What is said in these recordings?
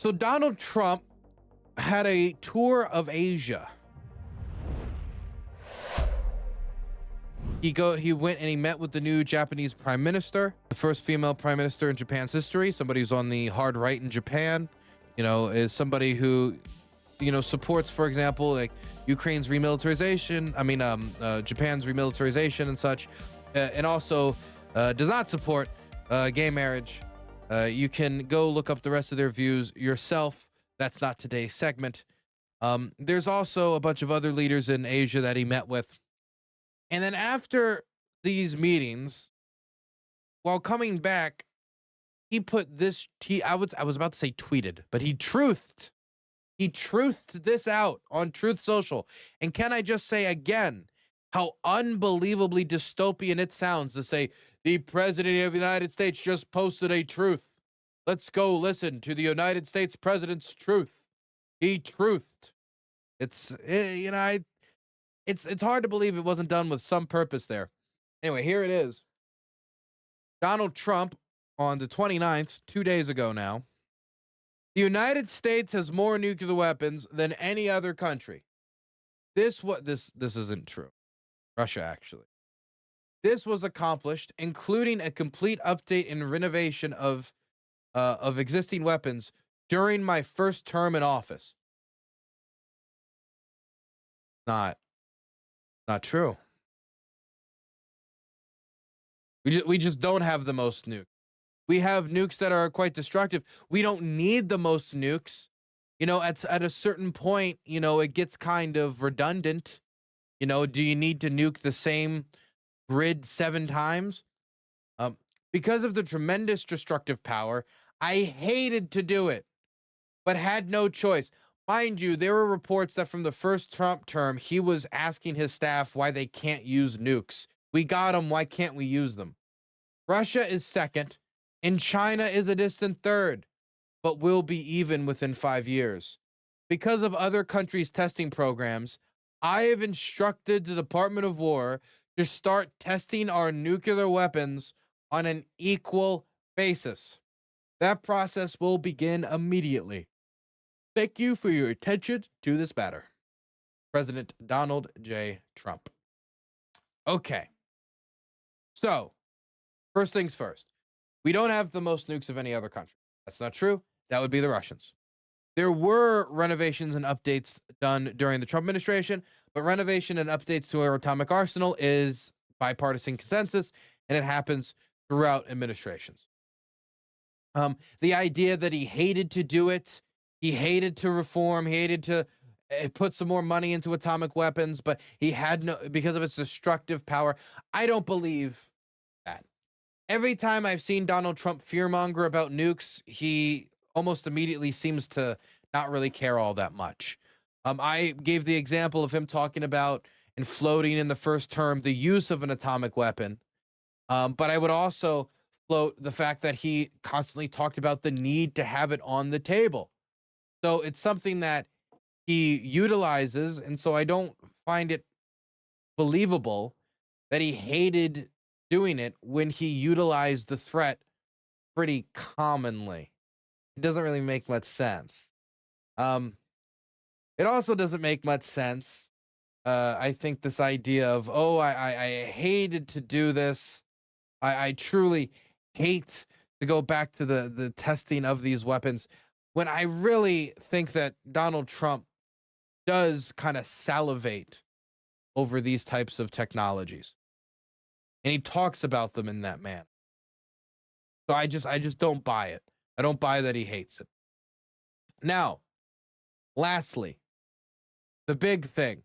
So Donald Trump had a tour of Asia. He went and he met with the new Japanese prime minister, the first female prime minister in Japan's history, somebody who's on the hard right in Japan, is somebody who, supports, for example, like Ukraine's remilitarization, Japan's remilitarization and such, and also does not support gay marriage. You can go look up the rest of their views yourself. That's not today's segment. There's also a bunch of other leaders in Asia that he met with. And then after these meetings, while coming back, he put this, I was about to say tweeted, but he truthed this out on Truth Social. And can I just say again, how unbelievably dystopian it sounds to say, the president of the United States just posted a truth. Let's go listen to the United States president's truth. He truthed. It's hard to believe it wasn't done with some purpose there. Anyway, here it is. Donald Trump on the 29th, 2 days ago now. The United States has more nuclear weapons than any other country. This isn't true. Russia, actually. This was accomplished, including a complete update and renovation of existing weapons during my first term in office. Not true. We just don't have the most nukes. We have nukes that are quite destructive. We don't need the most nukes. At a certain point, it gets kind of redundant. Do you need to nuke the same grid 7 times? Because of the tremendous destructive power, I hated to do it, but had no choice. Mind you, there were reports that from the first Trump term, he was asking his staff why they can't use nukes. We got them, why can't we use them? Russia is second, and China is a distant third, but will be even within 5 years. Because of other countries' testing programs, I have instructed the Department of War to start testing our nuclear weapons on an equal basis. That process will begin immediately. Thank you for your attention to this matter. President Donald J. Trump. Okay. So, first things first. We don't have the most nukes of any other country. That's not true. That would be the Russians. There were renovations and updates done during the Trump administration, but renovation and updates to our atomic arsenal is bipartisan consensus, and it happens throughout administrations. The idea that he hated to do it, he hated to reform, he hated to put some more money into atomic weapons, but he had no, because of its destructive power. I don't believe that. Every time I've seen Donald Trump fearmonger about nukes, he almost immediately seems to not really care all that much. I gave the example of him talking about and floating in the first term the use of an atomic weapon. But I would also float the fact that he constantly talked about the need to have it on the table. So it's something that he utilizes, and so I don't find it believable that he hated doing it when he utilized the threat pretty commonly. It doesn't really make much sense. It also doesn't make much sense. I think this idea of, I hated to do this. I truly hate to go back to the testing of these weapons, when I really think that Donald Trump does kind of salivate over these types of technologies. And he talks about them in that manner. So I just don't buy it. I don't buy that he hates it. Now, lastly, the big thing,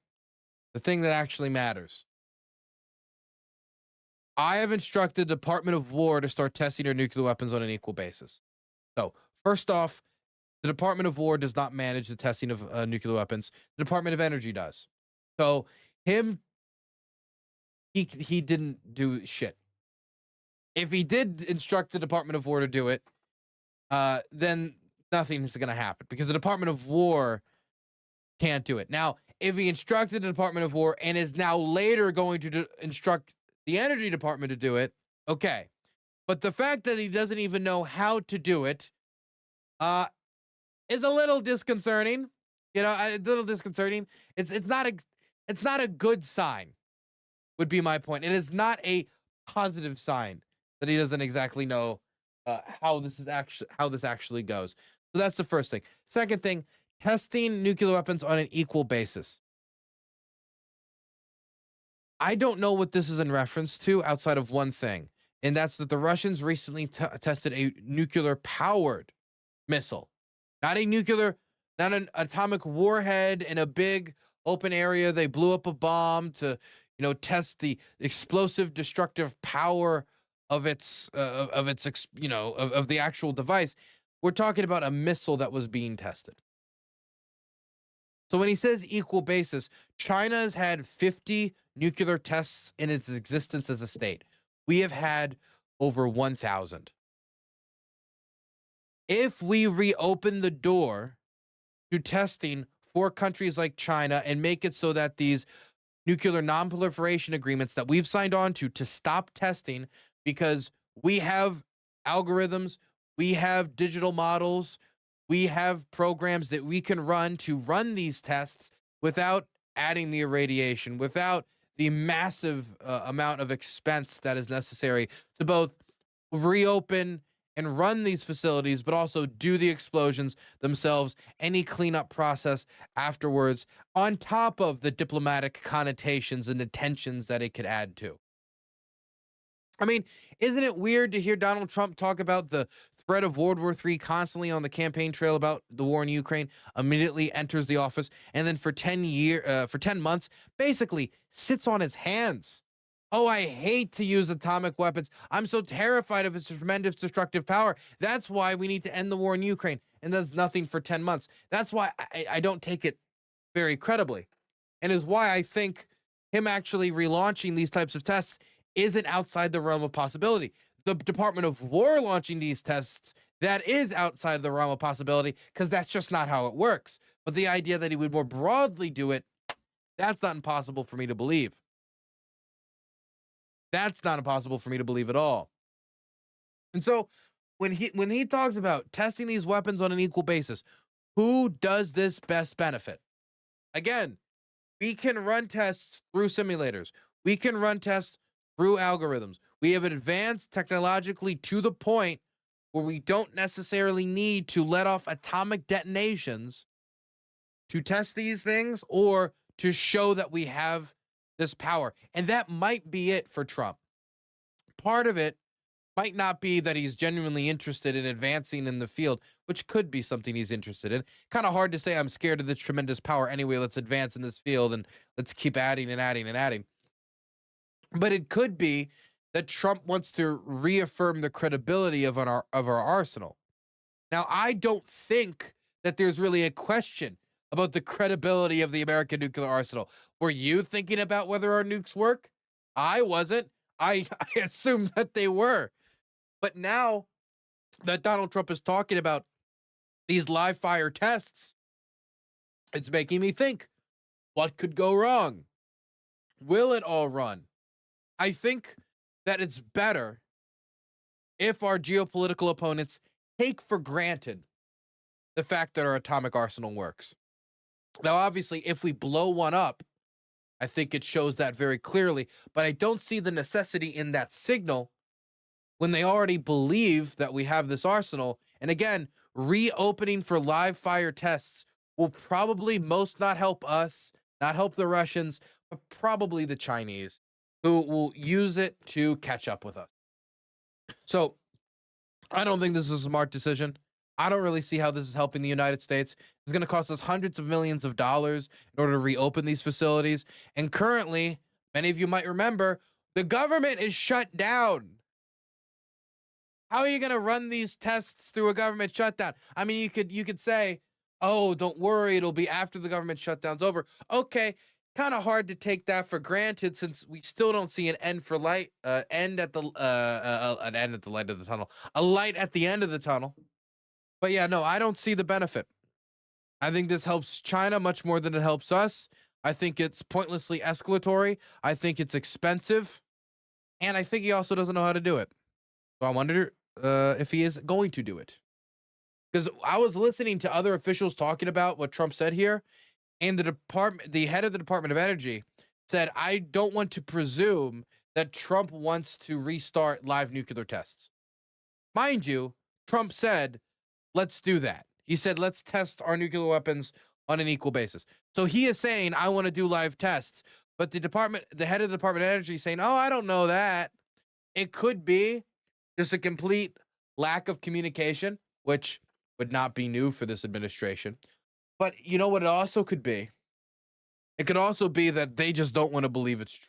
the thing that actually matters. I have instructed the Department of War to start testing our nuclear weapons on an equal basis. So, first off, the Department of War does not manage the testing of nuclear weapons. The Department of Energy does. So, he didn't do shit. If he did instruct the Department of War to do it, then nothing is going to happen, because the Department of War can't do it. Now, if he instructed the Department of War and is now later going to instruct the Energy Department to do it, okay. But the fact that he doesn't even know how to do it, is a little disconcerting. You know, a little disconcerting. It's not a good sign. Would be my point. It is not a positive sign that he doesn't exactly know how this actually goes. So that's the first thing. Second thing, testing nuclear weapons on an equal basis. I don't know what this is in reference to outside of one thing, and that's that the Russians recently tested a nuclear powered missile, not a nuclear, not an atomic warhead in a big open area. They blew up a bomb to, test the explosive destructive power of of the actual device. We're talking about a missile that was being tested. So when he says equal basis, China has had 50 nuclear tests in its existence as a state. We have had over 1,000. If we reopen the door to testing for countries like China and make it so that these nuclear non-proliferation agreements that we've signed on to stop testing, because we have algorithms, we have digital models, we have programs that we can run to run these tests without adding the irradiation, without the massive amount of expense that is necessary to both reopen and run these facilities, but also do the explosions themselves, any cleanup process afterwards, on top of the diplomatic connotations and the tensions that it could add to. I mean, isn't it weird to hear Donald Trump talk about the threat of World War III constantly on the campaign trail about the war in Ukraine, immediately enters the office, and then for 10 months, basically sits on his hands? Oh, I hate to use atomic weapons. I'm so terrified of its tremendous destructive power. That's why we need to end the war in Ukraine. And does nothing for 10 months. That's why I don't take it very credibly. And is why I think him actually relaunching these types of tests isn't outside the realm of possibility. The Department of War launching these tests, that is outside the realm of possibility, because that's just not how it works. But the idea that he would more broadly do it, that's not impossible for me to believe. That's not impossible for me to believe at all. And so when he talks about testing these weapons on an equal basis, who does this best benefit? Again, we can run tests through simulators. We can run tests through algorithms. We have advanced technologically to the point where we don't necessarily need to let off atomic detonations to test these things or to show that we have this power. And that might be it for Trump. Part of it might not be that he's genuinely interested in advancing in the field, which could be something he's interested in. Kind of hard to say I'm scared of this tremendous power anyway. Let's advance in this field and let's keep adding and adding and adding. But it could be that Trump wants to reaffirm the credibility of our arsenal. Now, I don't think that there's really a question about the credibility of the American nuclear arsenal. Were you thinking about whether our nukes work? I wasn't. I assumed that they were. But now that Donald Trump is talking about these live fire tests, it's making me think, what could go wrong? Will it all run? I think that it's better if our geopolitical opponents take for granted the fact that our atomic arsenal works. Now, obviously, if we blow one up, I think it shows that very clearly, but I don't see the necessity in that signal when they already believe that we have this arsenal. And again, reopening for live fire tests will probably most not help us, not help the Russians, but probably the Chinese, who will use it to catch up with us. So I don't think this is a smart decision. I don't really see how this is helping the United States. It's going to cost us hundreds of millions of dollars in order to reopen these facilities. And currently, many of you might remember, the government is shut down. How are you going to run these tests through a government shutdown? I mean, you could say, oh, don't worry, it'll be after the government shutdown's over. Okay, kind of hard to take that for granted since we still don't see an end for light, end at the an end at the light of the tunnel, a light at the end of the tunnel. But yeah, no, I don't see the benefit. I think this helps China much more than it helps us. I think it's pointlessly escalatory. I think it's expensive. And I think he also doesn't know how to do it. So I wonder if he is going to do it. Because I was listening to other officials talking about what Trump said here, and the head of the Department of Energy said, I don't want to presume that Trump wants to restart live nuclear tests. Mind you, Trump said, let's do that. He said, let's test our nuclear weapons on an equal basis. So he is saying, I want to do live tests. But the head of the Department of Energy is saying, oh, I don't know that. It could be just a complete lack of communication, which would not be new for this administration. But you know what it also could be? It could also be that they just don't want to believe it's true.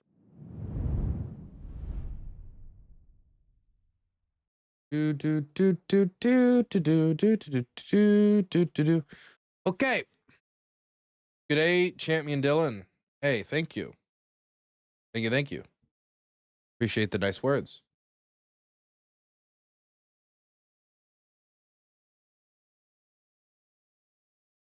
Okay. Good day, Champion Dylan. Hey, thank you. Thank you. Appreciate the nice words.